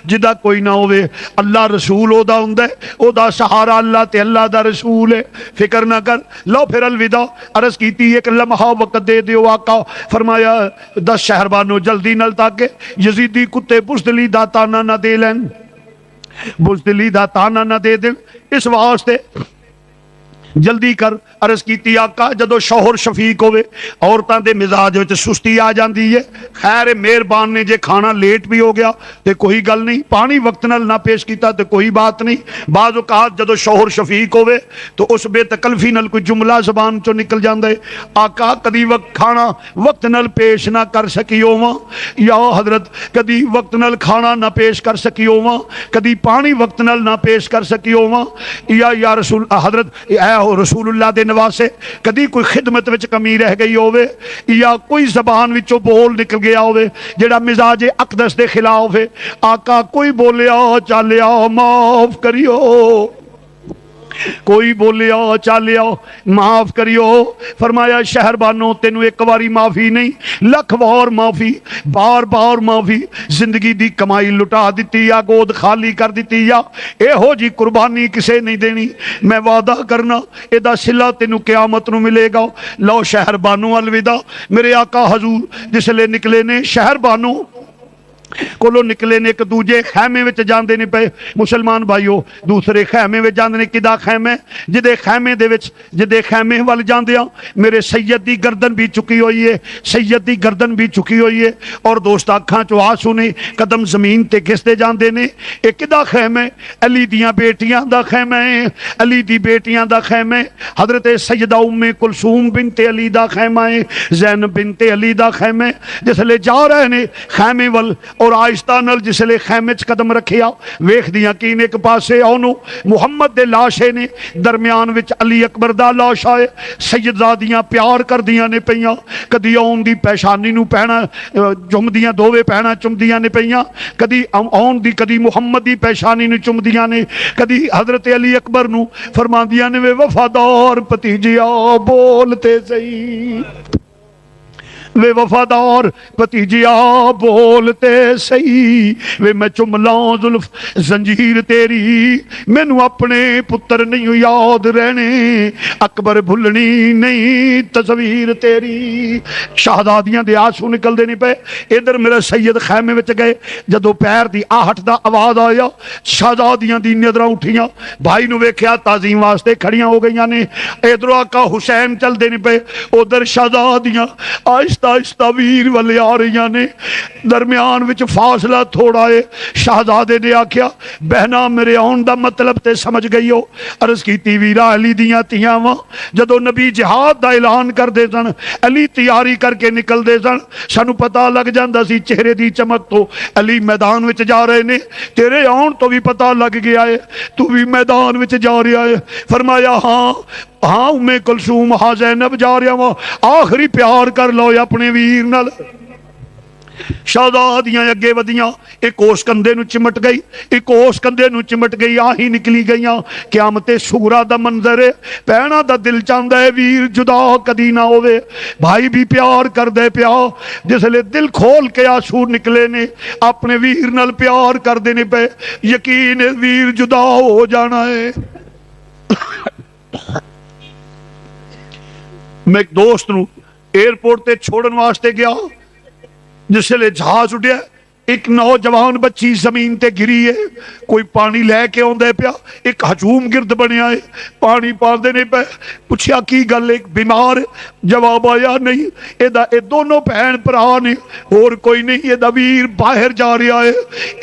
جدا کوئی نہ ہوئے اللہ رسول او دا ہوندا ہے او دا سہارا اللہ تے اللہ دا رسول ہے فکر نہ کر لو پھر الوداع عرض کیتی ایک لمحہ وقت دے دیو آقا فرمایا 10 شہربانوں جلدی نل تاکہ یزیدی کتے بزدلی دا تانا نہ دے لین بزدلی دا تانا نہ دے دیں اس واسطے جلدی کر عرض کیتی آقا جدو شوہر شفیق ہوئے عورتاں دے مزاج وچ سستی آ جاندی ہے خیر مہربان نے جے کھانا لیٹ بھی ہو گیا تے کوئی گل نہیں پانی وقت نال نہ پیش کیتا تے کوئی بات نہیں بعض اوقات جدو شوہر شفیق ہوئے تو اس بے تکلفی نال کوئی جملہ زبان چوں نکل جاندا ہے آقا کدی وقت کھانا وقت نال پیش نہ کر سکی ہوواں یا حضرت کدی وقت نال کھانا نہ پیش کر سکی ہوواں کدی پانی وقت نال نہ پیش کر سکی ہوواں یا رسول حضرت اے رسول اللہ دے نواسے کدی کوئی خدمت وچ کمی رہ گئی ہوئے یا کوئی زبان وچوں بول نکل گیا ہوئے جڑا مزاج اقدس دے خلاف ہے آقا کوئی بولیا چالیا معاف کریو کوئی بولیا چالیا معاف کریو فرمایا شہربانوں تینوں ایک باری معافی نہیں لکھ وار معافی بار بار معافی زندگی دی کمائی لٹا دیتی یا گود خالی کر دیتی یا اے ہو جی قربانی کسے نہیں دینی میں وعدہ کرنا اے دا صلہ تینوں قیامت نو ملے گا لو شہربانوں الوداع میرے آقا حضور جس لے نکلے نے شہربانوں کولو نکلے نے ایک دوجے خیمے وچ جاندے نے پے مسلمان بھائیو دوسرے خیمے وچ جاندے نے کدا خیمے جدے خیمے دے وچ جدے خیمے وال جاندیاں میرے سید دی گردن بھی چکی ہوئی ہے سید دی گردن بھی چکی ہوئی ہے اور دوست اکھاں چوں آنسو نے قدم زمین تے گھستے جاندے نے اے کدا خیمے علی دیاں بیٹیاں دا خیمے علی دی بیٹیاں دا خیمے حضرت سیدہ ام کلثوم بنت علی دا خیمہ زینب بنت علی دا خیمے جس لے جا رہے نے خیمے وال اور آہستہ نل جس لے خیمے چ قدم رکھیا ویکھ دیاں کین ایک پاسے اونوں محمد دے لاشے نے درمیان وچ علی اکبر دا لاش آئے سیدزادیاں پیار کر دیاں نے پیاں کدی اون دی پیشانی نو پہنا چمدیاں دووے پہنا چمدیاں نے پیاں کدی اون دی کدی محمد دی پیشانی نو چمدیاں نے کدی حضرت علی اکبر نو فرماندیاں نے وے وفادار بھتیجیا بولتے صحیح وے وفادار بھتیجیا بولتے صحیح وے میں چملاں زلف زنجیر تیری مینوں اپنے پتر نہیں یاد رہنے اکبر بھلنی نہیں تصویر تیری شہزادیاں دے آنسو نکل دے نہیں پے ادھر میرا سید خیمے وچ گئے جدو پیر دی آہٹ دا آواز آیا شہزادیاں دی نظراں اٹھیاں بھائی نو ویکھیا تعظیم واسطے کھڑیاں ہو گئیاں نے ادھر آقا حسین چل دے نہیں پے ادھر شہزادیاں آہستہ آہستہ ویر والے آ رہی نے درمیان وچ فاصلہ تھوڑا ہے شہزادے نے آکھیا بہنا میرے آن دا مطلب تے سمجھ گئی ہو عرض کیتی ویرا علی دیاں تیاں واں جدو نبی جہاد دا اعلان کر دے سن علی تیاری کر کے نکل دے سن سانو پتہ لگ جاندا سی چہرے دی چمک تو علی میدان وچ جا رہے نے تیرے آن تو بھی پتہ لگ گیا ہے تو بھی میدان وچ جا رہا ہے فرمایا ہاں ہاں ام کلثوم ہاں زینب جا رہا وا آخری پیار کر لو اپنے ویر نال شہزادیاں اگے ودیاں ایک اس کندھے نو چمٹ گئی ایک اس کندھے نو چمٹ گئی آہی نکلی گئیاں قیامت صغریٰ دا منظر ہے پہنا دا دل چاہندا ہے ویر جدا کدی نہ ہوے بھائی بھی پیار کر دے پیا جس لے دل کھول کے آنسو نکلے نے اپنے ویر نال پیار کر دینے پہ یقین ویر جدا ہو جانا ہے میں ایک دوست نو ایئرپورٹ تے چھوڑن واسطے گیا جس لے جہاز اڈیا ایک نوجوان بچی زمین تے گری ہے کوئی پانی لے کے آندا پیا ایک ہجوم گرد بنیا ہے پانی پاندے نے پے پوچھیا کی گل ایک بیمار جواب آیا نہیں اے دونوں بہن بھرا نے اور کوئی نہیں اے دا ویر باہر جا رہا ہے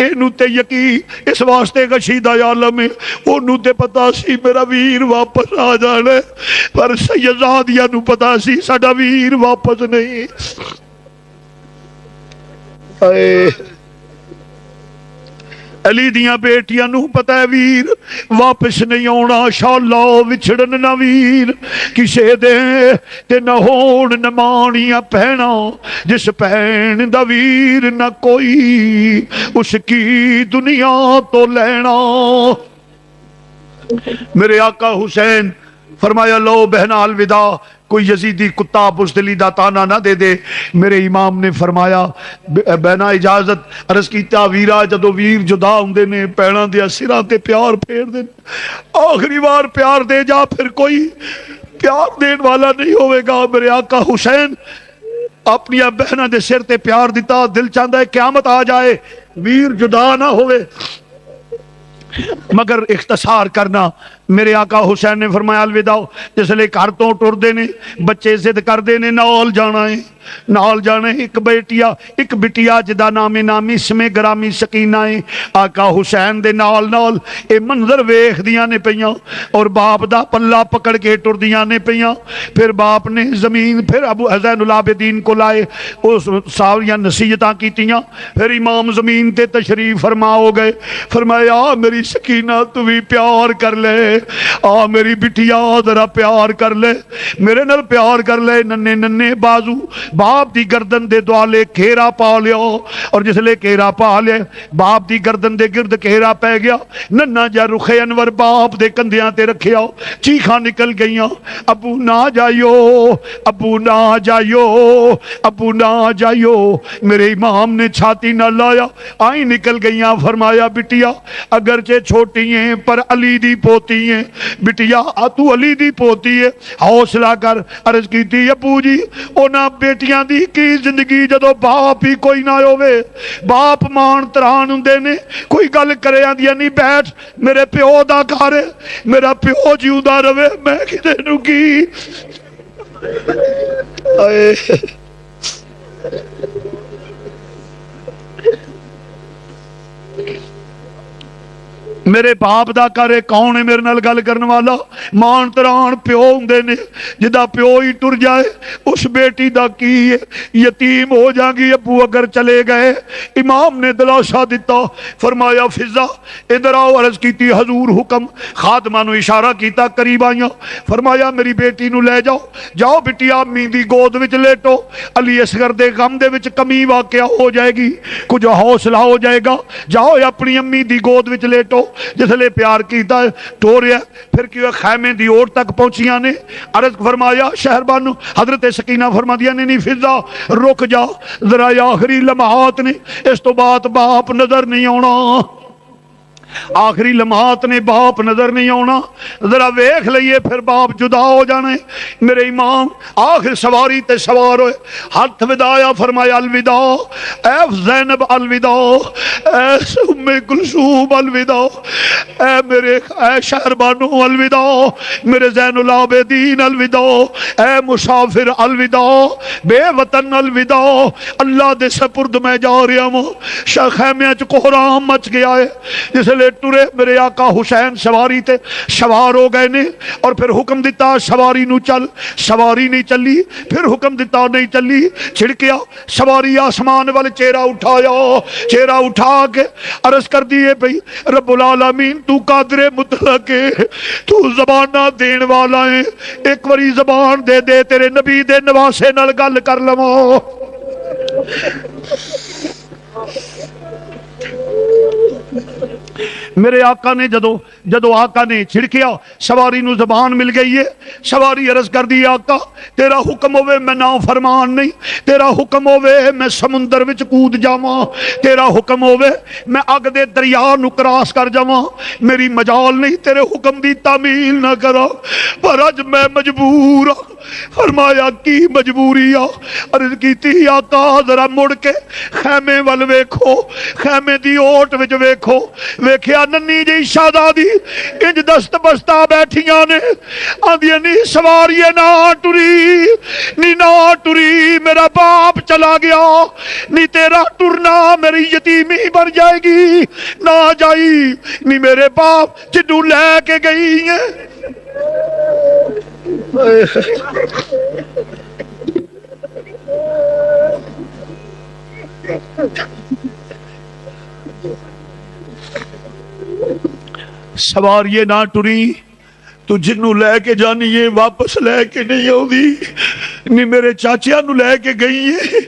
اینو تے یقین اس واسطے غشیدہ عالم ہے اونوں تے پتہ سی میرا ویر واپس آ جانا ہے پر سیدزادیاں نو پتہ سی ساڈا ویر واپس نہیں علی دیاں بیٹیاں نو پتہ ہے ویر واپس نہیں آنا شالا وچھڑن نہ ویر کسے دے تے نہ ہون نہ مانیاں پہنا جس پہن دا ویر نہ کوئی اس کی دنیا تو لینا میرے آقا حسین فرمایا لو بہنا الوداع کوئی یزیدی کتا بزدلی دا تانا نہ دے دے۔ میرے امام نے فرمایا بنا اجازت عرض کیتا ویرا جدو ویر جدا ہوندے نے پیڑاں دے سراں تے پیار پھیر دے، آخری بار پیار دے جا، پھر کوئی پیار دین والا نہیں ہوئے گا۔ میرے آقا حسین اپنی بہنوں دے سر تے پیار دیتا، دل چاہتا ہے قیامت آ جائے ویر جدا نہ ہوئے، مگر اختصار کرنا۔ میرے آقا حسین نے فرمایا الوداع، جس لئے گھر تو ٹر دے نے بچے ضد کر دے نے نال جانا ہے، نال جانا ہے۔ ایک بٹیا جدا نام نامی اسم گرامی سکینہ ہے، آقا حسین دے نال نال اے منظر ویکھ دیاں نے پیاں اور باپ دا پلہ پکڑ کے ٹر دیاں نے پیاں۔ پھر باپ نے زمین، پھر ابو زین العابدین کو لائے، اس ساریاں نصیحتاں کیتیاں، پھر امام زمین تے تشریف فرما ہو گئے۔ فرمایا میری سکینہ تو بھی پیار کر لے، آ میری بٹیا ذرا پیار کر لے، میرے نال پیار کر لے۔ ننے ننے بازو باپ دی گردن دے دوالے گھیرا پا لیا، اور جس لے گھیرا پا لے باپ دی گردن دے گرد گھیرا پہ گیا، ننا جا رخ انور باپ دے کندھیاں تے رکھیا، چیخاں نکل گئیاں، ابو نہ جائیو، ابو نہ جائیو، ابو نہ جائیو۔ میرے امام نے چھاتی نہ لایا، آئیں نکل گئیاں۔ فرمایا بٹیا اگرچہ چھوٹی ہیں پر علی دی پوتی ہیں، بٹیا تو علی دی پوتی ہے، حوصلہ کر۔ عرض کی تھی ابو جی اونا بیٹیاں دی کی زندگی جدو باپ ہی کوئی نہ ہوئے، باپ مان تران ہوندے نے، کوئی گل کرے آندیا نہیں بیٹھ میرے پیو دا گھر ہے، میرا پیو جیوندا رہے، میں کدے نو کی میرے باپ دا کرے کون ہے میرے نال گل کرنے والا؟ مان تران پیو ہوندے نے، جدا پیو ہی ٹر جائے اس بیٹی دا کی ہے، یتیم ہو جائیں گی ابو اگر چلے گئے۔ امام نے دلاسا دیتا، فرمایا فضا ادھر آؤ۔ عرض کیتی حضور حکم، خادمہ نو اشارہ کیتا قریب آئیاں، فرمایا میری بیٹی نو لے جاؤ، جاؤ بٹیا امی دی گود وچ لیٹو، علی اصغر دے غم دے وچ کمی واقعہ ہو جائے گی، کچھ حوصلہ ہو جائے گا، جاؤ اپنی امی دی گود وچ لیٹو۔ جس لئے پیار کیتا ہے ٹوریا، پھر کیوں خیمے دی اوٹ تک پہنچیاں نے۔ عرض فرمایا شہر بانو، حضرت سکینہ فرما دیا نہیں فضا رک جا ذرا، آخری لمحات نے، اس تو بعد باپ نظر نہیں آنا، آخری لمحات نے باپ نظر نہیں آنا، ذرا ویکھ لئیے پھر باپ جدا ہو جانے۔ میرے امام آخر سواری تے سوار ہوئے، ہاتھ ودایا، فرمایا الوداع اے زینب، الوداع اے ام کلثوم، الوداع اے میرے اے شہربانو، الوداع میرے زین العابدین، الوداع اے مسافر، الوداع بے وطن، الوداع اللہ دے سپرد میں جا رہا ہوں۔ خیمے چ کوہرام مچ گیا ہے، جس لئے ٹرے میرے آقا حسین سواری تے سوار ہو گئے نے، اور پھر حکم دیتا سواری نو چل، سواری نہیں چلی، پھر حکم دیتا نہیں چلی، چھڑکیا سواری آسمان والے چہرہ اٹھایا، چہرہ اٹھا کے عرض کر دیے بھئی رب العالمین تو قادر مطلق ہے، تو زبانہ دین والا ہے، ایک وری زبان دے دے تیرے نبی دے نواسے نال گل کر لواں۔ میرے آقا نے جدو آقا نے چھڑکیا سواری نو زبان مل گئی ہے، سواری عرض کر دی آقا تیرا حکم ہوئے میں نا فرمان نہیں، تیرا حکم ہوئے میں سمندر وچ کود جاواں، تیرا حکم ہوئے میں اگ دے دریا نو کراس کر جاواں، میری مجال نہیں تیرے حکم دی تعمیل نہ کرا، پر اج میں مجبور ہوں۔ فرمایا کی مجبوری آ؟ عرض کیتی آقا ذرا مڑ کے خیمے ول ویکھو، خیمے دی اوٹ وچ ویکھو، ویکھیا ننی جی شہزادی انج دست بستہ بیٹھیاں نے، آندیاں نی سواریے نہ ٹری، نی نہ ٹری میرا باپ چلا گیا، نی تیرا ٹرنا میری یتیمی بن جائے گی، نہ جائی نی میرے باپ جنوں لے کے گئی ہیں۔ سواریے نہ ٹری، تو جنوں لے کے جانی ہے واپس لے کے نہیں آؤں، نی میرے چاچیاں نو لے کے گئی ہیں،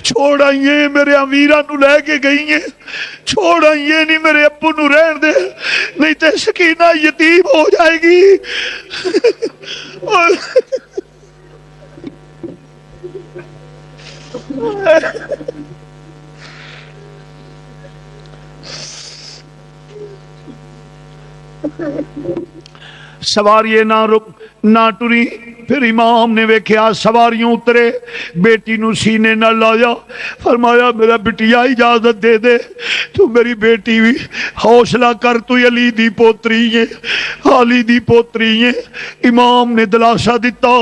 چھوڑ آئیے میرے امیرہ نو لے کے گئی ہیں، چھوڑ آئیے نہیں میرے ابو نو رہن دے، نہیں تے سکینہ یتیم ہو جائے گی۔ سواریے نہ رک نہ ٹری. پھر امام نے ویکھیا سواریوں اترے, بیٹی نو سینے نہ لایا, فرمایا میرا بٹیا اجازت دے دے, تو میری بیٹی بھی حوصلہ کر, تو علی دی پوتری ہے, علی دی پوتری ہے. امام نے دلاسا دیتا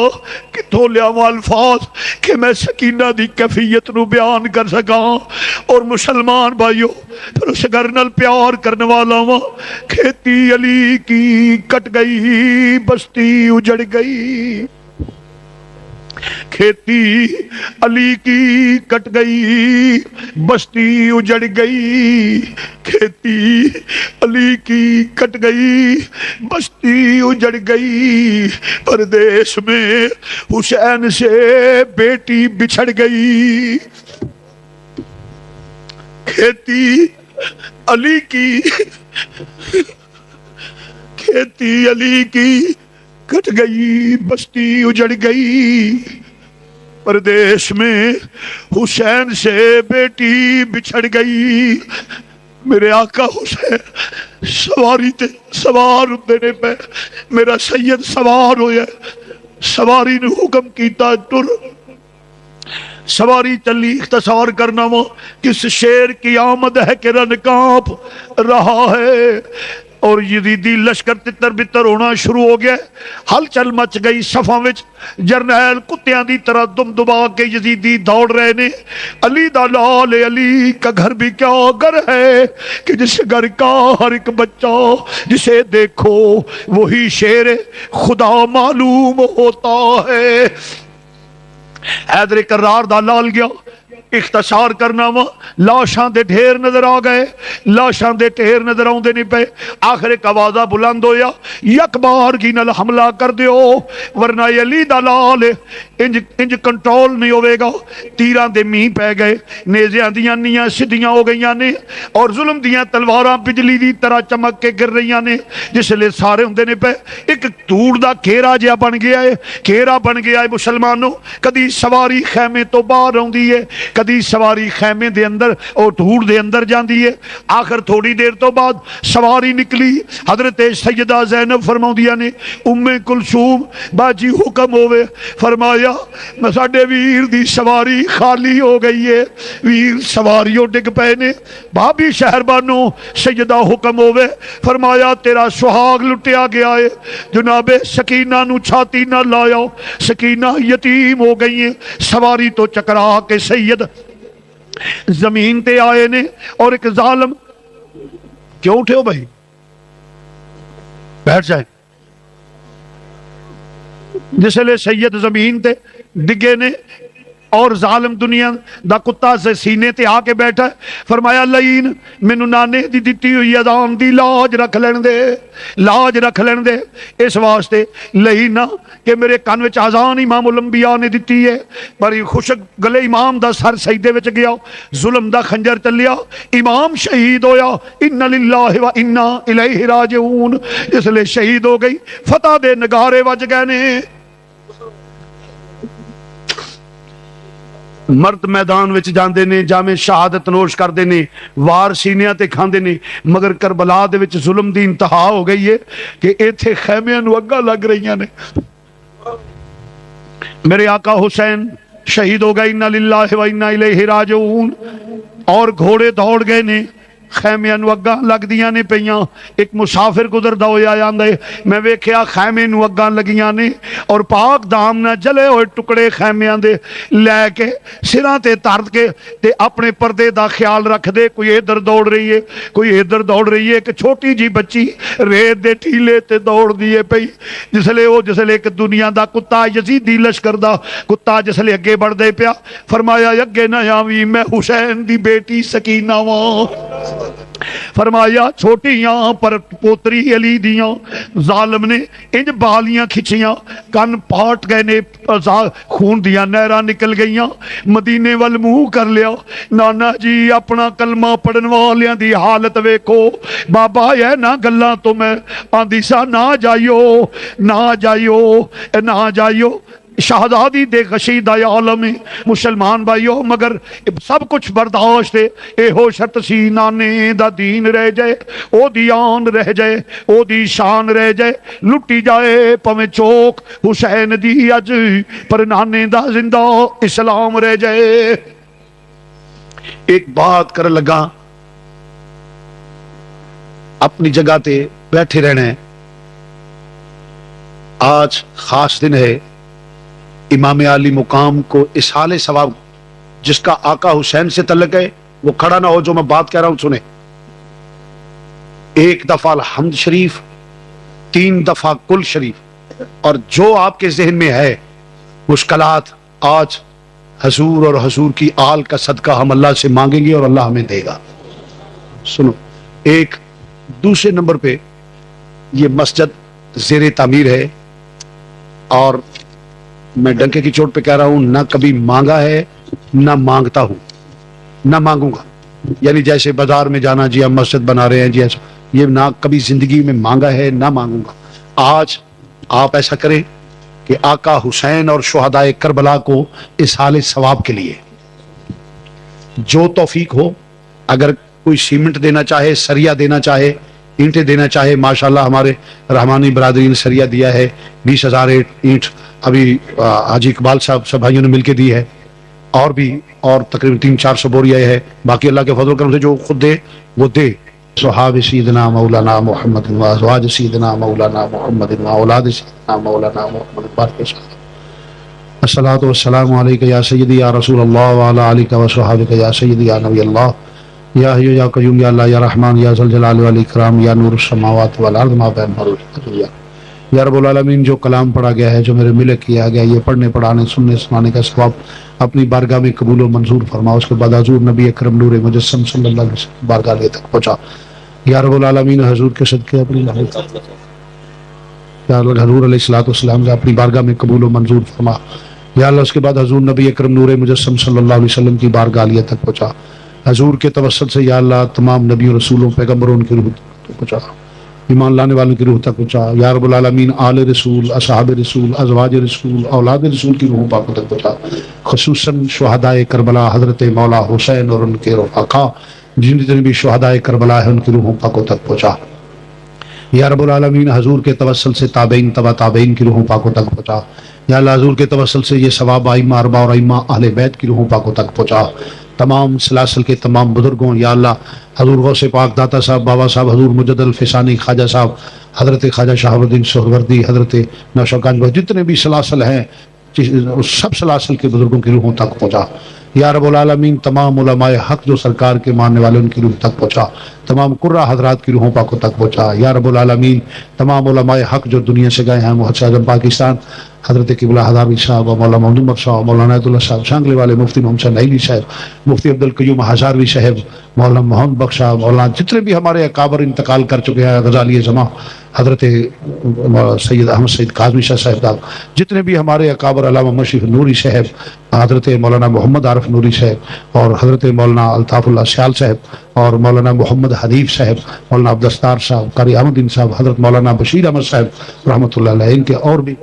کتوں لیاواں الفاظ کہ میں سکینہ دی کیفیت نو بیان کر سکاں. اور مسلمان بھائیو پھر اس گھر نال پیار کرنے والا وا, کھیتی علی کی کٹ گئی بستی اجڑ گئی, کھیتی علی کی کٹ گئی بستی اجڑ گئی, کھیتی علی کی کٹ گئی بستی اجڑ گئی, پردیس میں حسین سے بیٹی بچھڑ گئی. کھیتی علی کی کھیتی علی کی کٹ گئی بستی اجڑ گئی, پردیس میں حسین سے بیٹی بچھڑ گئی. میرے آقا حسین سواری تے سوار ہوندے نے پہ, میرا سید سوار ہویا, سواری نے حکم کیتا ٹر. سواری چلی, اختصار کرنا وہ کس شیر کی آمد ہے کہ رن کانپ رہا ہے, اور یزیدی لشکر تتر بتر ہونا شروع ہو گیا. ہلچل مچ گئی صفاں وچ, جرنیل کتیاں دی طرح دم دبا کے یزیدی دوڑ رہے نے. علی دا لال, علی کا گھر بھی کیا گھر ہے کہ جس گھر کا ہر ایک بچہ جسے دیکھو وہی شیر خدا معلوم ہوتا ہے. حیدر کرار دا لال گیا, اختصار کرنا وا لاشاں دے ڈھیر نظر آ گئے, لاشاں دے ڈھیر نظر آوندے نہیں پے. آخر ایک آوازہ بلند ہویا, یک بار کی نال حملہ کر دیو ورنہ علی دا لال انج کنٹرول نہیں ہوئے گا. تیراں دے میہ پہ گئے, نیزیاں دیاں نیاں سدھیاں ہو گئیاں نے, اور ظلم دیاں تلواراں بجلی دی طرح چمک کے گر رہیاں نے. جس لئے سارے ہوندے نے پے ایک دھوڑ دا گھیرا جہا بن گیا ہے, گھیرا بن گیا ہے مسلمانوں. کدی سواری خیمے تو باہر آوندی ہے, کدی سواری خیمے دے اندر اور دھوڑ دے اندر جاندی ہے. آخر تھوڑی دیر تو بعد سواری نکلی. حضرت سیدہ زینب فرماؤندیاں نے ام کلثوم باجی حکم ہوئے, فرمایا ساڈے ویر دی سواری خالی ہو گئی ہے, ویر سواریوں ڈگ پے نے. بھابی شہر بانو سیدہ حکم ہوئے, فرمایا تیرا سہاگ لٹیا گیا ہے. جناب سکینہ نو چھاتی نہ لایا, سکینہ یتیم ہو گئی ہیں. سواری تو چکرا کے سید زمین تے آئے نے, اور ایک ظالم, کیوں اٹھے ہو بھائی, بیٹھ جائیں. جس لئے سید زمین تے ڈگے نے, اور ظالم دنیا دا کتا سے سینے تے آ کے بیٹھا. فرمایا لئین مینوں نانے دی دتی ہوئی اذان دی لاج رکھ لین دے, لاج رکھ لین دے. اس واسطے لئین کہ میرے کان وچ اذان امام الانبیاء نے دتی ہے, پر خوشک گلے امام دا سر سجدے وچ گیا, ظلم دا خنجر چلیا, امام شہید ہویا. ان للہ و انا الیہ راجعون. اس لئے شہید ہو گئی, فتح دے نگارے وج گئے نے. مرد میدان وچ جاندے نے, جامے شہادت نوش کردے نے, وار سینیاں تے کھاندے نے, مگر کربلا دے وچ ظلم دی انتہا ہو گئی ہے کہ ایتھے خیمیاں نو اگاں لگ رہیاں نے. میرے آقا حسین شہید ہو گئے, انا للہ و انا الیہ راجعون. اور گھوڑے دوڑ گئے نے, خیمیاں نو اگاں لگ دیاں نے پیاں. ایک مسافر گزردا ہویا آندا ہے, میں ویکھیا خیمے نو اگاں لگیاں نے, اور پاک دام نہ جلے ہوئے ٹکڑے خیمیاں دے لے کے سراں تے ترد کے تے اپنے پردے دا خیال رکھ دے. کوئی ادھر دوڑ رہی ہے, کوئی ادھر دوڑ رہی ہے. ایک چھوٹی جی بچی ریت دے ٹھیلے تے دوڑ دیے پئی. جسلے ایک دنیا دا کتا, یزیدی لشکر دا کتا جسلے اگے بڑھ دے پیا, فرمایا اگے نہ آویں, میں حسین دی بیٹی سکینہ واں. فرمایا چھوٹیاں پر پوتری علی دیاں. ظالم نے انج بالیاں کھچیاں, کن پاٹ گئے نے, خون دیاں نہراں نکل گئیاں. مدینے وال منہ کر لیا. نانا جی اپنا کلمہ پڑھن والیاں دی حالت ویکھو. بابا یہ نہ گلاں تو میں آندی سا نہ جائیو, نہ جائیو, نہ جائیو. شہزادی دے غشیدہ عالم مسلمان بھائیو، مگر سب کچھ برداشت اے ہو شرط سی نانے دا دین رہ جائے، او دی آن رہ جائے، او دی شان رہ جائے، لٹی جائے پویں چوک حسین دی اج، پر نانے دا زندہ اسلام رہ جائے۔ ایک بات کر لگا، اپنی جگہ تے بیٹھے رہنا ہے۔ آج خاص دن ہے، امام عالی مقام کو اصحال ثواب جس کا آقا حسین سے تعلق ہے وہ کھڑا نہ ہو، جو میں بات کہہ رہا ہوں سنیں۔ ایک دفعہ الحمد شریف، 3 دفعہ کل شریف، اور جو آپ کے ذہن میں ہے مشکلات، آج حضور اور حضور کی آل کا صدقہ ہم اللہ سے مانگیں گے اور اللہ ہمیں دے گا۔ سنو، ایک دوسرے نمبر پہ یہ مسجد زیر تعمیر ہے، اور میں ڈنکے کی چوٹ پہ کہہ رہا ہوں، نہ کبھی مانگا ہے نہ مانگتا ہوں، نہ مانگوں گا۔ یعنی جیسے بازار میں جانا، جی ہم مسجد بنا رہے ہیں جی ایسا، یہ نہ کبھی زندگی میں مانگا ہے نہ مانگوں گا۔ آج آپ ایسا کریں کہ آقا حسین اور شہدائے کربلا کو اصحال ثواب کے لیے جو توفیق ہو، اگر کوئی سیمنٹ دینا چاہے، سریا دینا چاہے، اینٹیں دینا چاہے، ماشاءاللہ ہمارے رحمانی برادری نے سریا دیا ہے، 20,000 اینٹ ابھی حاجی اقبال صاحب سب بھائیوں نے مل کے دی ہے، اور بھی اور تقریباً 300-400 بوریا ہے، باقی اللہ کے فضل و کرم سے جو خود دے وہ دے۔ صحاب سیدنا مولانا محمد و ازواج سیدنا مولانا محمد و اولاد سیدنا مولانا محمد بارک الصلاۃ والسلام علیک یا سیدی یا رسول اللہ وعلی آلک و صحابک یا سیدی یا نبی اللہ یا حی یا قیوم یا اللہ یا رحمان یا ذل جلال والاکرام یا نور السماوات والارض ما بین یا رب العالمین۔ جو کلام پڑھا گیا ہے، جو میرے ملک کیا گیا، یہ پڑھنے پڑھانے سننے سنانے کا ثواب اپنی بارگاہ میں قبول و منظور فرما۔ اس کے بعد حضور نبی اکرم نور مجسم صلی اللہ علیہ وسلم بارگاہ تک پہنچا۔ یا رب العالمین، حضور کے صدقے اپنی یا اللہ حضور علیہ الصلوۃ والسلام سے اپنی بارگاہ میں قبول و منظور فرما۔ یا اللہ اس کے بعد حضور نبی اکرم نور مجسم صلی اللہ علیہ وسلم کی بارگاہ تک پہنچا۔ حضور کے توسل سے یا اللہ تمام نبیوں رسولوں پیغمبروں کی روح تک پہنچا، ایمان لانے والوں کی روح تک پہنچا۔ یا رب العالمین، آل رسول، اصحاب رسول، ازواج رسول، اولاد رسول کی روح پاک تک پہنچا، خصوصاً شہدائے کربلا حضرت مولا حسین اور ان کے رفقا جتنے بھی شہدائے کربلا ہیں ان کی روحوں پاکوں تک پہنچا۔ یا رب العالمین، حضور کے توسل سے تابعین تبع تابعین کی روحوں پاکوں تک پہنچا۔ یا اللہ حضور کے توسل سے یہ ثواب ائمہ اربعہ اور ائمہ اہل بیت کی روحوں پاکوں تک پہنچا، تمام سلاسل کے تمام بزرگوں۔ یا اللہ حضور غوث پاک داتا صاحب بابا صاحب، حضور مجد الفسانی خواجہ صاحب، حضرت خواجہ شہاب الدین سہروردی، حضرت نوشاگنج، جتنے بھی سلاسل ہیں سب سلاسل کے بزرگوں کی روحوں تک پہنچا۔ یا رب العالمین، تمام علماء حق جو سرکار کے ماننے والے ان کی روح تک پہنچا، تمام قرہ حضرات کی روحوں پاکوں تک پہنچا۔ یا رب العالمین، تمام علماء حق جو دنیا سے گئے ہیں، محدث اعظم پاکستان حضرت قبلہ حضاوی صاحب، مولانا محمد عمر صاحب، مولانا عید اللہ صاحب شانگلے والے، مفتی محمد حسین نعیمی صاحب، مفتی عبدالقیوم ہزاروی صاحب، مولانا محمد بخش صاحب، مولانا جتنے بھی ہمارے اکابر انتقال کر چکے ہیں، غزالی زماں حضرت سید احمد سید کاظمی شاہ صاحب، جتنے بھی ہمارے اکابر، علامہ مشرف نوری صاحب، حضرت مولانا محمد عارف نوری صاحب، اور حضرت مولانا الطاف اللہ سیال صاحب، اور مولانا محمد حنیف صاحب، مولانا عبدالستار صاحب، قاری احمد دین صاحب، حضرت مولانا بشیر احمد صاحب رحمۃ اللہ علیہ، ان کے اور بھی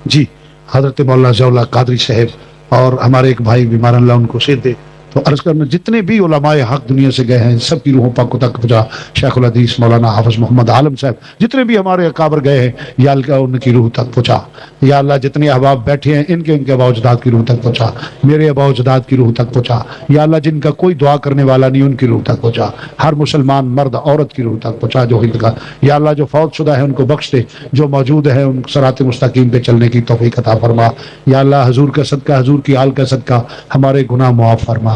جی، حضرت مولانا ضیاء اللہ قادری صاحب، اور ہمارے ایک بھائی بیمار اللہ ان کو صحت دے۔ تو عرض کرنا، جتنے بھی علماء حق دنیا سے گئے ہیں سب کی روحوں پاکوں تک پہنچا۔ شیخ الحدیث مولانا حافظ محمد عالم صاحب، جتنے بھی ہمارے اکابر گئے ہیں یا اللہ ان کی روح تک پہنچا۔ یا اللہ جتنے احباب بیٹھے ہیں ان کے آباء و اجداد کی روح تک پہنچا، میرے آباء و اجداد کی روح تک پہنچا۔ یا اللہ جن کا کوئی دعا کرنے والا نہیں ان کی روح تک پہنچا، ہر مسلمان مرد عورت کی روح تک پہنچا جو انتقال۔ یا اللہ جو فوت شدہ ہے ان کو بخش دے، جو موجود ہیں ان صراط مستقیم پہ چلنے کی توفیق عطا فرما۔ یا اللہ حضور کا صدقہ، حضور کی آل کا صدقہ ہمارے گناہ معاف فرما۔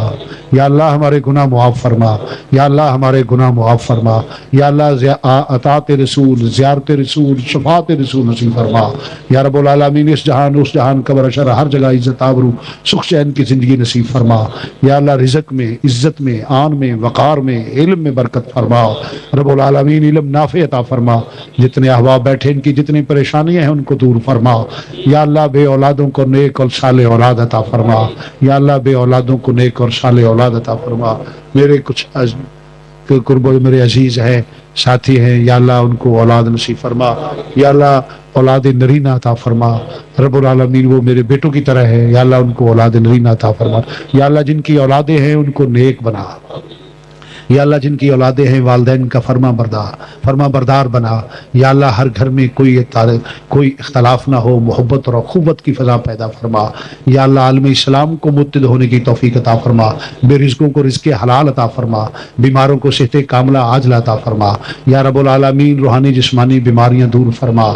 یا اللہ ہمارے گناہ معاف فرما۔ یا اللہ ہمارے گناہ معاف فرما۔ یا اللہ اطاعت رسول، زیارت رسول، شفاعت رسول نصیب فرما۔ یا رب العالمین، اس جہان اس جہان قبر اشر ہر جگہ عزت آبرو سکھ چین کی زندگی نصیب فرما۔ یا اللہ رزق میں، عزت میں، آن میں، وقار میں، علم میں برکت فرما۔ رب العالمین علم نافع عطا فرما۔ جتنے احباب بیٹھے ان کی جتنی پریشانیاں ہیں ان کو دور فرما۔ یا اللہ بے اولادوں کو نیک اور صالح اولاد عطا فرما۔ یا اللہ بے اولادوں کو نیک اور صالح اولاد عطا فرما۔ میرے کچھ قرب میرے عزیز ہیں ساتھی ہیں یا اللہ ان کو اولاد نصیب فرما، یا اللہ اولاد نرینہ عطا فرما، رب العالمین وہ میرے بیٹوں کی طرح ہے، یا اللہ ان کو اولاد نرینہ عطا فرما، یا اللہ جن کی اولادیں ہیں ان کو نیک بنا، یا اللہ جن کی اولادیں ہیں والدین کا فرما بردار بنا، یا اللہ ہر گھر میں کوئی اختلاف نہ ہو، محبت اور اخوت کی فضا پیدا فرما، یا اللہ عالم اسلام کو متحد ہونے کی توفیق عطا فرما، بے رزقوں کو رزق حلال عطا فرما، بیماروں کو صحت کاملہ عاجلہ عطا فرما، یا رب العالمین روحانی جسمانی بیماریاں دور فرما،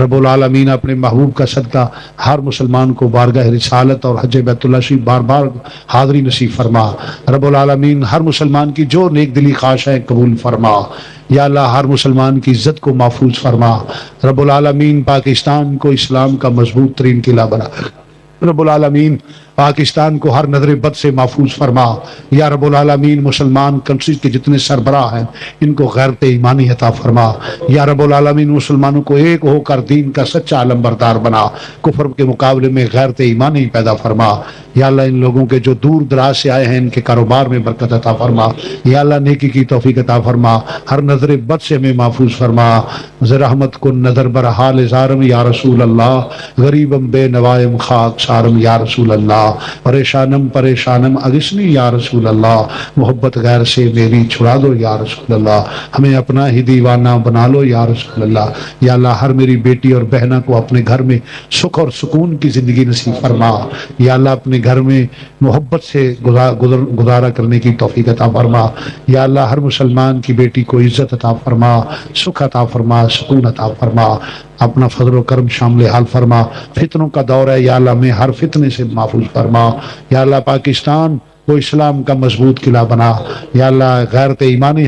رب العالمین اپنے محبوب کا صدقہ ہر مسلمان کو بارگاہ رسالت اور حج بیت اللہ شریف بار بار حاضری نصیب فرما، رب العالمین ہر مسلمان کی جو نیک دلی خواہشیں قبول فرما، یا اللہ ہر مسلمان کی عزت کو محفوظ فرما، رب العالمین پاکستان کو اسلام کا مضبوط ترین قلعہ بنا، رب العالمین پاکستان کو ہر نظر بد سے محفوظ فرما، یا رب العالمین مسلمان کنٹریز کے جتنے سربراہ ہیں ان کو غیرت ایمانی عطا فرما، یا رب العالمین مسلمانوں کو ایک ہو کر دین کا سچا علمبردار بنا، کفر کے مقابلے میں غیرت ایمانی پیدا فرما، یا اللہ ان لوگوں کے جو دور دراز سے آئے ہیں ان کے کاروبار میں برکت عطا فرما، یا اللہ نیکی کی توفیق عطا فرما، ہر نظر بد سے ہمیں محفوظ فرما، رحمت کو نظر برحال زارم یا رسول اللہ، غریبم بے نوائم خاک سارم یا رسول اللہ، پریشانم اگسنی یا رسول اللہ، محبت غیر سے میری چھڑا دو یا رسول اللہ، ہمیں اپنا ہی دیوانہ بنا لو یا رسول اللہ، یا اللہ ہر میری بیٹی اور بہنہ کو اپنے گھر میں سکھ اور سکون کی زندگی نصیب فرما، یا اللہ اپنے گھر میں محبت سے گزارا کرنے کی توفیق عطا فرما، یا اللہ ہر مسلمان کی بیٹی کو عزت عطا فرما، سکھ عطا فرما، سکون عطا فرما، اپنا فضل و کرم شامل حال فرما، فتنوں کا دور ہے یا اللہ ہمیں ہر فتنے سے محفوظ فرما، یا اللہ پاکستان کو اسلام کا مضبوط قلعہ بنا، یا اللہ غیرت ایمانی